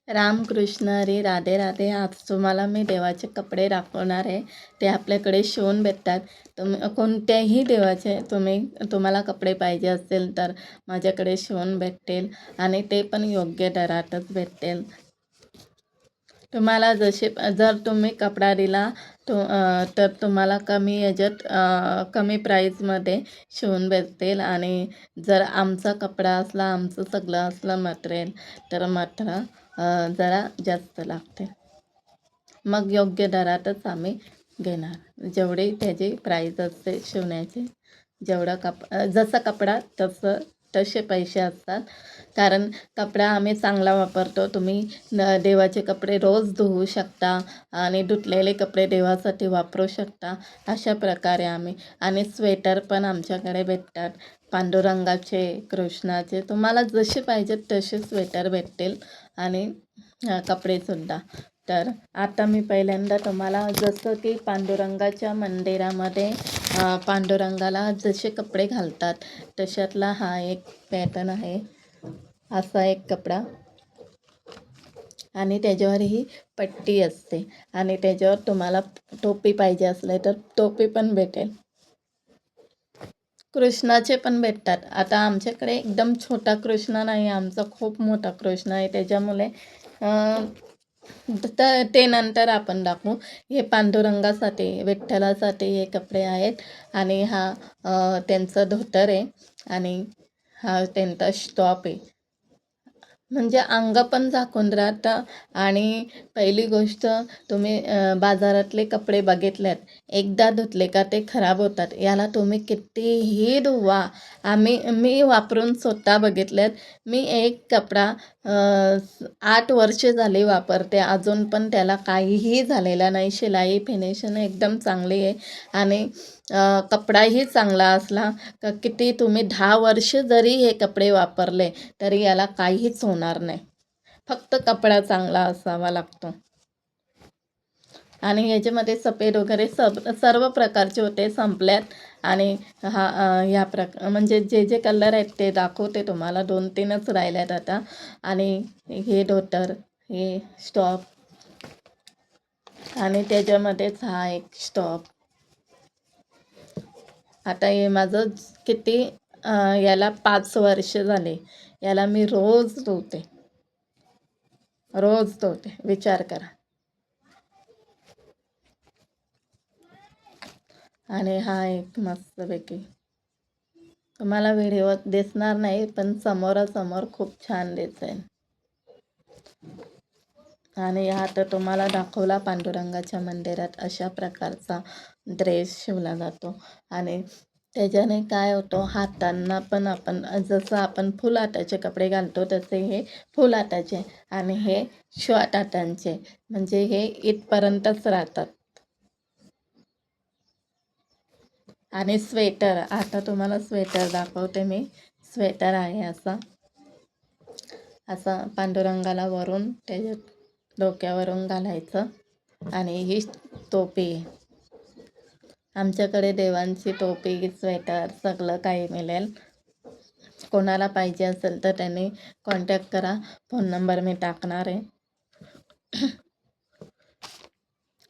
रामकृष्ण हरी राधे राधे. आज तुम्हाला मी देवाचे कपडे दाखवणार आहे. ते आपल्याकडे शिवून भेटतात. कोणत्याही देवाचे तुम्हाला कपडे पाहिजे असेल तर माझ्याकडे शिवून भेटतील आणि ते पण योग्य दरातच भेटतील. तुम्हाला जर तुम्ही कपडा दिला तर तुम्हाला कमी प्राईजमध्ये शिवून भेटतील. आणि जर आमचा कपडा असला, आमचं सगळं असलं मटेरियल, तर मात्र जरा जास्त लागते. मग योग्य दरातच आम्ही घेणार. जेवढी त्याची प्राईज असते शिवण्याची, जसा कपडा तसे पैसे असतात. कारण कपडा आम्ही चांगला वापरतो. तुम्ही देवाचे कपडे रोज धुवू शकता आणि धुतलेले कपडे देवासाठी वापरू शकता. अशा प्रकारे आणि स्वेटर पण आमच्याकडे भेटतात. पांडुरंगाचे, कृष्णाचे, तुम्हाला जसे पाहिजेत तसे स्वेटर भेटतील आणि कपडेसुद्धा. तर आता मी पहिल्यांदा तुम्हाला, जसं की पांडुरंगाच्या मंदिरामध्ये पांडुरंगाला जसे कपडे घालतात तशातला हा एक पॅटर्न आहे. असा एक कपडा आणि त्याच्यावर ही पट्टी असते आणि त्याच्यावर तुम्हाला टोपी पाहिजे असले तर टोपी पण भेटेल. कृष्णाचे पण भेटतात. आता आमच्याकडे एकदम छोटा कृष्ण नाही, आमचा खूप मोठा कृष्ण आहे. त्याच्यामुळे तर ते नंतर आपण दाखवू. हे पांडुरंगासाठी, विठ्ठलासाठी हे कपडे आहेत. आणि हा त्यांचं धोतर आहे आणि हा त्यांचा स्टॉप आहे. म्हणजे अंग पण झाकून राहतं. आणि पहिली गोष्ट, तुम्ही बाजारातले कपडे बघितलेत, एकदा धुतले का ते खराब होतात. याला तुम्ही कितीही धुवा. मी वापरून स्वतः बघितलेत. मी एक कपडा 8 वर्षे झाली वापरते, अजून पण त्याला काहीही झालेलं नाही. शिलाई फिनिशिंग एकदम चांगली आहे आणि कपडाही चांगला असला का किती तुम्ही 10 वर्ष जरी हे कपडे वापरले तरी याला काहीच होणार नाही. फक्त कपडा चांगला असावा लागतो. आणि याच्यामध्ये सफेद वगैरे सर्व प्रकारचे होते, संपल्यात. आणि ह्या म्हणजे जे कलर आहेत ते दाखवते तुम्हाला. 2-3च राहिल्यात आता. आणि हे धोतर, हे स्टॉप आणि त्याच्यामध्येच हा एक स्टॉप. आता हे माझं किती याला 5 वर्ष झाले. याला मी रोज धुते, विचार करा. आणि हा एक मस्तपैकी तुम्हाला व्हिडिओत दिसणार नाही, पण समोरासमोर खूप छान दिसेल. आणि हा तर तुम्हाला दाखवला, पांडुरंगाच्या मंदिरात अशा प्रकारचा ड्रेस शिवला जातो. आणि त्याच्याने काय होतं, हातांना पण जसं आपण फुल हाताचे कपडे घालतो तसे हे फुल हाताचे आणि हे शॉर्ट हातांचे, म्हणजे हे इथपर्यंतच राहतात. आणि स्वेटर, आता तुम्हाला स्वेटर दाखवते मी. स्वेटर आहे असा पांडुरंगाला वरून त्याच्या डोक्यावरून घालायचं. आणि ही टोपी, आमच्याकडे देवांची टोपी, स्वेटर सगळं काही मिळेल. कोणाला पाहिजे असेल तर त्यांनी कॉन्टॅक्ट करा. फोन नंबर मी टाकणार आहे.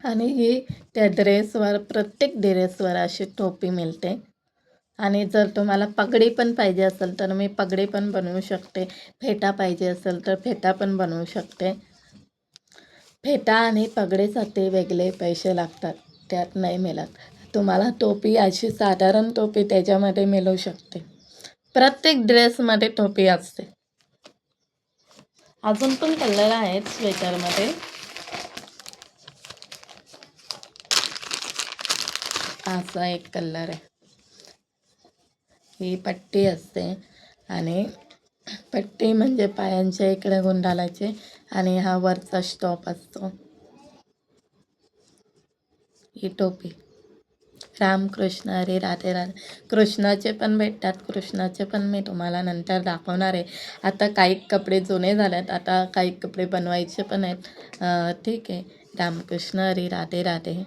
आणि ही प्रत्येक ड्रेसवर अशी टोपी मिळते. आणि जर तुम्हाला पगडी पण पाहिजे असेल तर मी पगडी पण बनवू शकते. फेटा पाहिजे असेल तर फेटा पण बनवू शकते. फेटा आणि पगडीसाठी वेगळे पैसे लागतात, त्यात नाही मिळत. तुम्हाला टोपी, अशी साधारण टोपी त्याच्यामध्ये मिळू शकते. प्रत्येक ड्रेसमध्ये टोपी असते. अजून पण कलर आहेत स्वेटरमध्ये. असा एक कलर आहे. ही पट्टी असते आणि पट्टी म्हणजे पायांच्या इकडे गुंडाळायचे आणि हा वरचा स्टॉप असतो. ही टोपी. रामकृष्ण हरी राधे राधे. कृष्णाचे पण भेटतात. कृष्णाचे पण मी तुम्हाला नंतर दाखवणार आहे. आता काही कपडे जुने झालेत, आता काही कपडे बनवायचे पण आहेत. ठीक आहे. रामकृष्ण हरी राधे राधे.